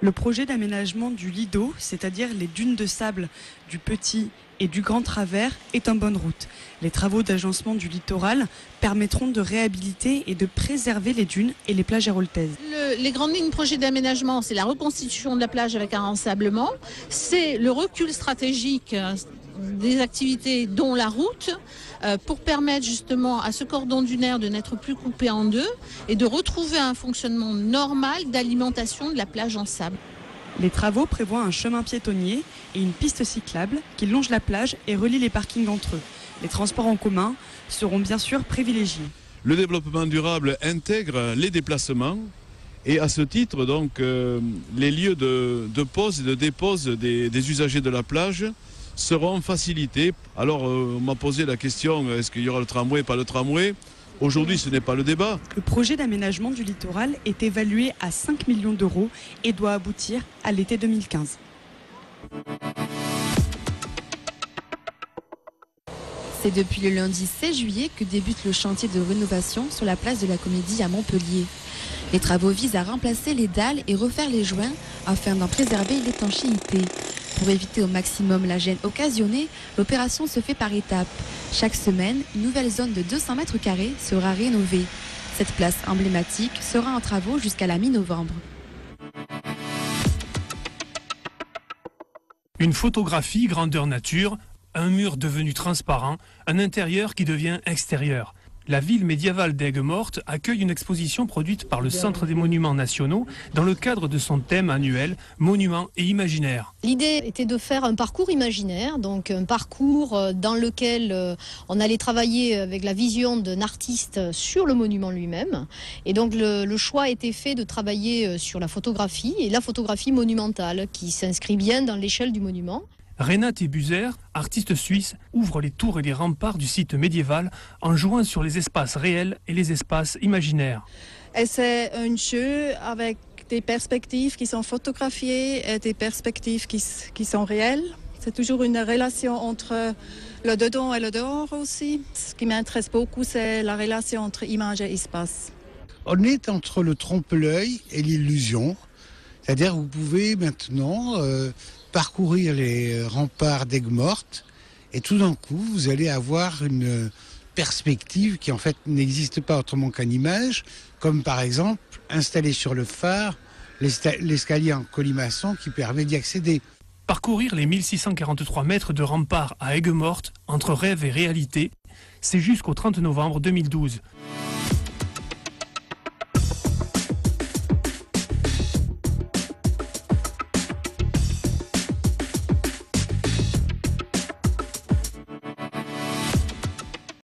Le projet d'aménagement du Lido, c'est-à-dire les dunes de sable du Petit et du Grand Travers, est en bonne route. Les travaux d'agencement du littoral permettront de réhabiliter et de préserver les dunes et les plages héroltaises. Les grandes lignes projet d'aménagement, c'est la reconstitution de la plage avec un rensablement, c'est le recul stratégique des activités dont la route pour permettre justement à ce cordon dunaire de n'être plus coupé en deux et de retrouver un fonctionnement normal d'alimentation de la plage en sable. Les travaux prévoient un chemin piétonnier et une piste cyclable qui longe la plage et relie les parkings entre eux. Les transports en commun seront bien sûr privilégiés. Le développement durable intègre les déplacements et à ce titre, donc, les lieux de pause et de dépose des usagers de la plage seront facilités. Alors, on m'a posé la question, est-ce qu'il y aura le tramway, pas le tramway ? Aujourd'hui, ce n'est pas le débat. Le projet d'aménagement du littoral est évalué à 5 millions d'euros et doit aboutir à l'été 2015. C'est depuis le lundi 16 juillet que débute le chantier de rénovation sur la place de la Comédie à Montpellier. Les travaux visent à remplacer les dalles et refaire les joints afin d'en préserver l'étanchéité. Pour éviter au maximum la gêne occasionnée, l'opération se fait par étapes. Chaque semaine, une nouvelle zone de 200 mètres carrés sera rénovée. Cette place emblématique sera en travaux jusqu'à la mi-novembre. Une photographie grandeur nature, un mur devenu transparent, un intérieur qui devient extérieur. La ville médiévale d'Aigues-Mortes accueille une exposition produite par le Centre des Monuments Nationaux dans le cadre de son thème annuel Monuments et Imaginaires. L'idée était de faire un parcours imaginaire, donc un parcours dans lequel on allait travailler avec la vision d'un artiste sur le monument lui-même. Et donc le choix a été fait de travailler sur la photographie et la photographie monumentale qui s'inscrit bien dans l'échelle du monument. Renate Buser, artiste suisse, ouvre les tours et les remparts du site médiéval en jouant sur les espaces réels et les espaces imaginaires. Et c'est un jeu avec des perspectives qui sont photographiées et des perspectives qui sont réelles. C'est toujours une relation entre le dedans et le dehors aussi. Ce qui m'intéresse beaucoup, c'est la relation entre image et espace. On est entre le trompe-l'œil et l'illusion. C'est-à-dire que vous pouvez maintenant parcourir les remparts d'Aigues-Mortes et tout d'un coup, vous allez avoir une perspective qui en fait n'existe pas autrement qu'en image, comme par exemple installer sur le phare l'escalier en colimaçon qui permet d'y accéder. Parcourir les 1643 mètres de remparts à Aigues-Mortes entre rêve et réalité, c'est jusqu'au 30 novembre 2012.